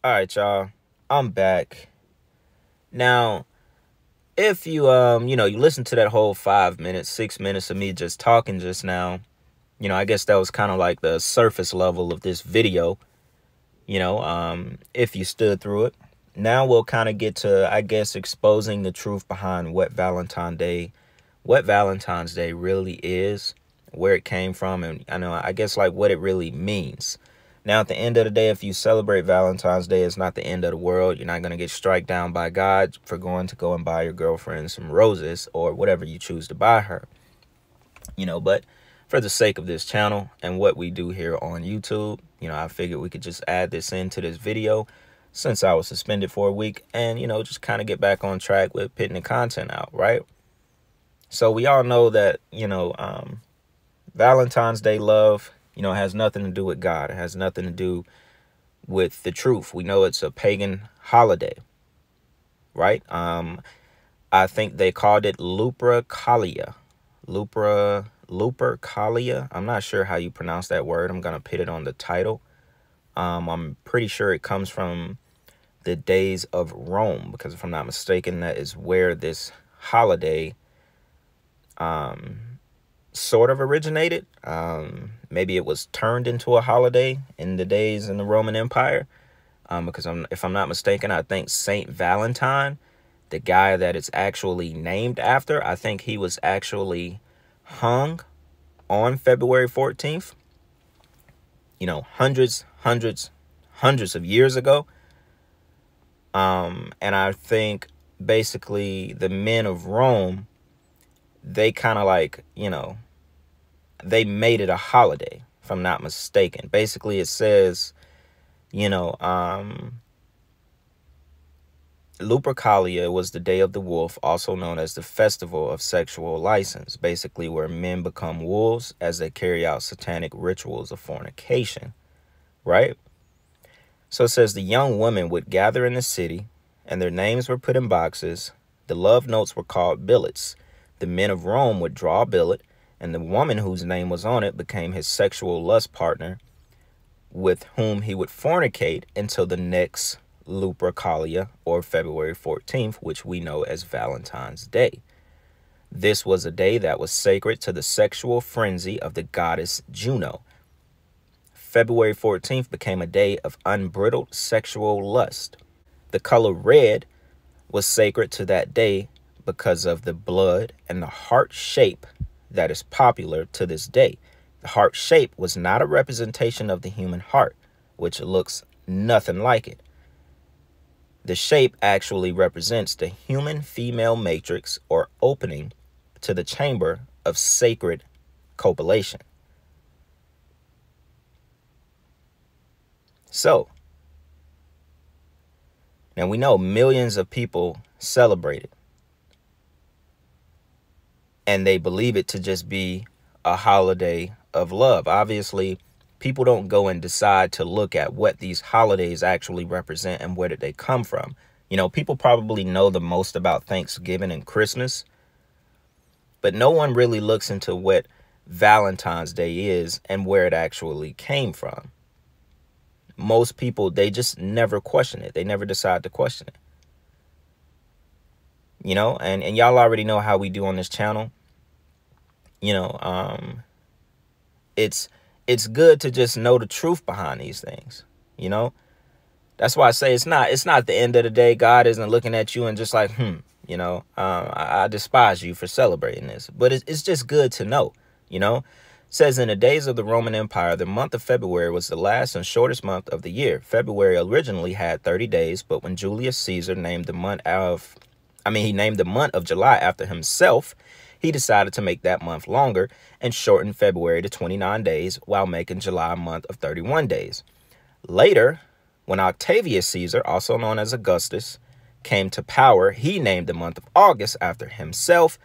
All right, y'all. I'm back. Now, if you you listen to that whole 5 minutes, 6 minutes of me just talking just now, I guess that was kind of like the surface level of this video, if you stood through it. Now we'll kind of get to, I guess, exposing the truth behind what Valentine's Day really is, where it came from, and I guess like what it really means. Now, at the end of the day, if you celebrate Valentine's Day, it's not the end of the world. You're not going to get struck down by God for going to go and buy your girlfriend some roses or whatever you choose to buy her. But for the sake of this channel and what we do here on YouTube, I figured we could just add this into this video since I was suspended for a week and, just kind of get back on track with putting the content out, right? So we all know that, Valentine's Day love, has nothing to do with God. It has nothing to do with the truth. We know it's a pagan holiday, right? I think they called it Lupercalia. Lupercalia. I'm not sure how you pronounce that word. I'm going to put it on the title. I'm pretty sure it comes from the days of Rome, because if I'm not mistaken, that is where this holiday sort of originated. Maybe it was turned into a holiday in the days in the Roman Empire. Because if I'm not mistaken, I think St.Valentine, the guy that it's actually named after, I think he was actually hung on February 14th, hundreds of years ago. And I think basically the men of Rome, they kind of like, they made it a holiday, if I'm not mistaken. Basically, it says, Lupercalia was the day of the wolf, also known as the festival of sexual license, basically where men become wolves as they carry out satanic rituals of fornication, right? So it says the young women would gather in the city, and their names were put in boxes. The love notes were called billets. The men of Rome would draw a billet, and the woman whose name was on it became his sexual lust partner, with whom he would fornicate until the next Lupercalia, or February 14th, which we know as Valentine's Day. This was a day that was sacred to the sexual frenzy of the goddess Juno. February 14th became a day of unbridled sexual lust. The color red was sacred to that day because of the blood and the heart shape that is popular to this day. The heart shape was not a representation of the human heart, which looks nothing like it. The shape actually represents the human female matrix, or opening to the chamber of sacred copulation. So, now we know millions of people celebrate it, and they believe it to just be a holiday of love. Obviously, people don't go and decide to look at what these holidays actually represent and where did they come from. People probably know the most about Thanksgiving and Christmas, but no one really looks into what Valentine's Day is and where it actually came from. Most people, they just never question it. They never decide to question it. And y'all already know how we do on this channel. It's good to just know the truth behind these things. That's why I say it's not the end of the day. God isn't looking at you and just like, I despise you for celebrating this. But it's just good to know, It says in the days of the Roman Empire, the month of February was the last and shortest month of the year. February originally had 30 days, but when Julius Caesar named the month of July after himself, he decided to make that month longer and shorten February to 29 days while making July a month of 31 days. Later, when Octavius Caesar, also known as Augustus, came to power, he named the month of August after himself.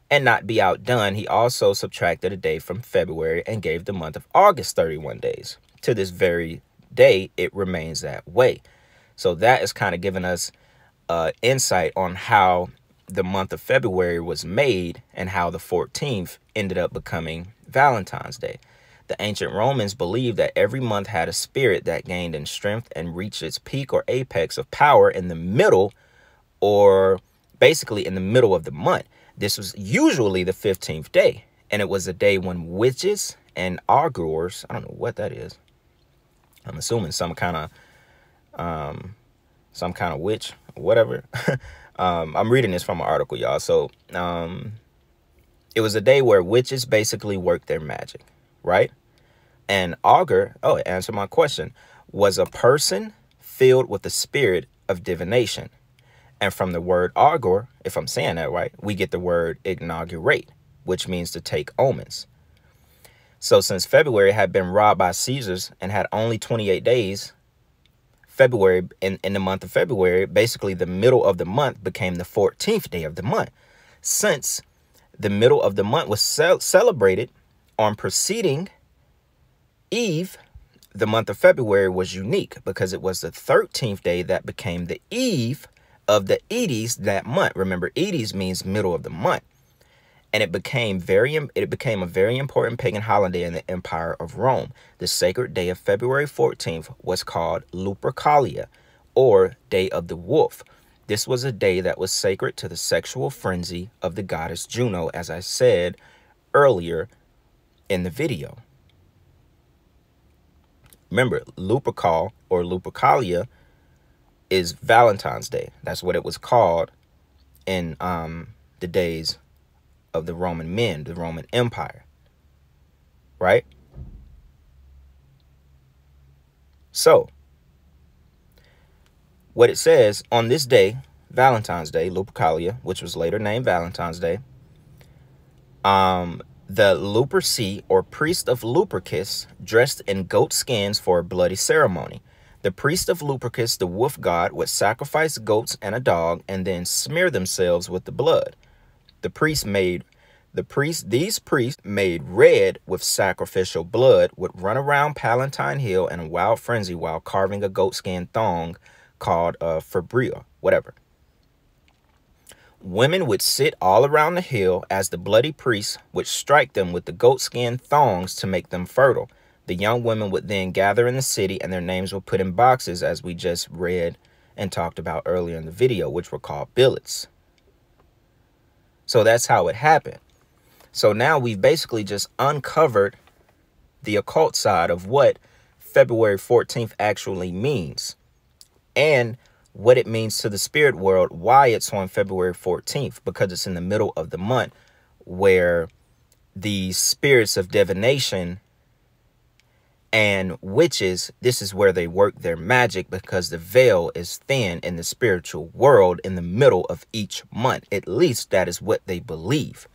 And not be outdone, he also subtracted a day from February and gave the month of August 31 days. To this very day, it remains that way. So that is kind of giving us insight on how the month of February was made and how the 14th ended up becoming Valentine's Day. The ancient Romans believed that every month had a spirit that gained in strength and reached its peak or apex of power in the middle, or basically in the middle of the month. This was usually the 15th day, and it was a day when witches and augurs, I don't know what that is. I'm assuming some kind of witch, or whatever. I'm reading this from an article, y'all. So it was a day where witches basically worked their magic, right? And augur, oh, answer my question, was a person filled with the spirit of divination. And from the word augur, if I'm saying that right, we get the word inaugurate, which means to take omens. So since February had been robbed by Caesars and had only 28 days, February, in the month of February, basically the middle of the month became the 14th day of the month. Since the middle of the month was celebrated on preceding Eve, the month of February was unique because it was the 13th day that became the eve of the Edes that month. Remember, Edes means middle of the month. And it became a very important pagan holiday in the Empire of Rome. The sacred day of February 14th was called Lupercalia, or Day of the Wolf. This was a day that was sacred to the sexual frenzy of the goddess Juno, as I said earlier in the video. Remember, Lupercal or Lupercalia is Valentine's Day. That's what it was called in the days of the Roman men, the Roman Empire, right? So, what it says, on this day, Valentine's Day, Lupercalia, which was later named Valentine's Day, the Luperci, or priest of Lupercus, dressed in goat skins for a bloody ceremony. The priest of Lupercus, the wolf god, would sacrifice goats and a dog and then smear themselves with the blood. These priests made red with sacrificial blood would run around Palatine Hill in a wild frenzy while carving a goatskin thong called a fabria, whatever. Women would sit all around the hill as the bloody priests would strike them with the goatskin thongs to make them fertile. The young women would then gather in the city and their names were put in boxes, as we just read and talked about earlier in the video, which were called billets. So that's how it happened. So now we've basically just uncovered the occult side of what February 14th actually means and what it means to the spirit world, why it's on February 14th, because it's in the middle of the month where the spirits of divination and witches, this is where they work their magic, because the veil is thin in the spiritual world in the middle of each month. At least that is what they believe.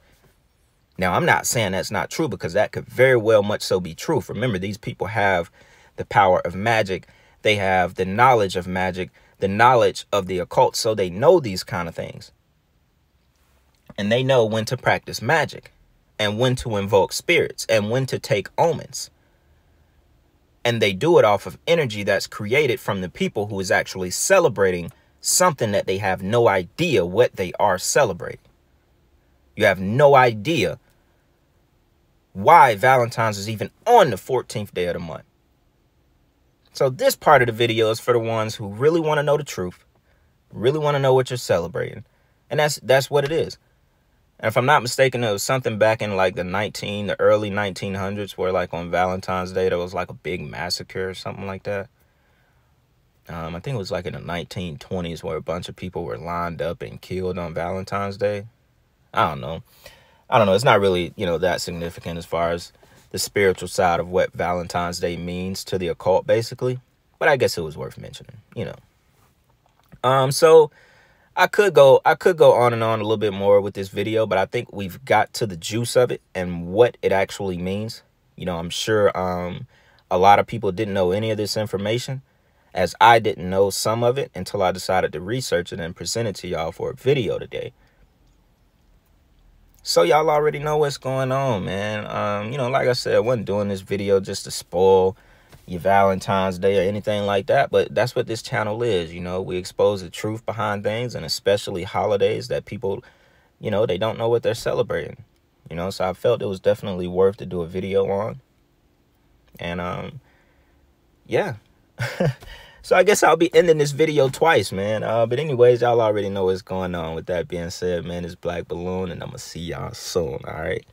Now, I'm not saying that's not true, because that could very well much so be true. Remember, these people have the power of magic. They have the knowledge of magic, the knowledge of the occult. So they know these kind of things. And they know when to practice magic and when to invoke spirits and when to take omens. And they do it off of energy that's created from the people who is actually celebrating something that they have no idea what they are celebrating. You have no idea why Valentine's is even on the 14th day of the month. So this part of the video is for the ones who really want to know the truth, really want to know what you're celebrating. And that's what it is. And if I'm not mistaken, it was something back in like the early 1900s where like on Valentine's Day, there was like a big massacre or something like that. I think it was like in the 1920s where a bunch of people were lined up and killed on Valentine's Day. I don't know. It's not really, that significant as far as the spiritual side of what Valentine's Day means to the occult, basically. But I guess it was worth mentioning, So I could go on and on a little bit more with this video, but I think we've got to the juice of it and what it actually means. I'm sure a lot of people didn't know any of this information, as I didn't know some of it until I decided to research it and present it to y'all for a video today. So y'all already know what's going on, man. Like I said, I wasn't doing this video just to spoil your Valentine's Day or anything like that, but that's what this channel is. We expose the truth behind things, and especially holidays that people, they don't know what they're celebrating. So I felt it was definitely worth to do a video on. And yeah. So I guess I'll be ending this video twice, man. But anyways, y'all already know what's going on. With that being said, man, it's Black Balloon, and I'm gonna see y'all soon. All right.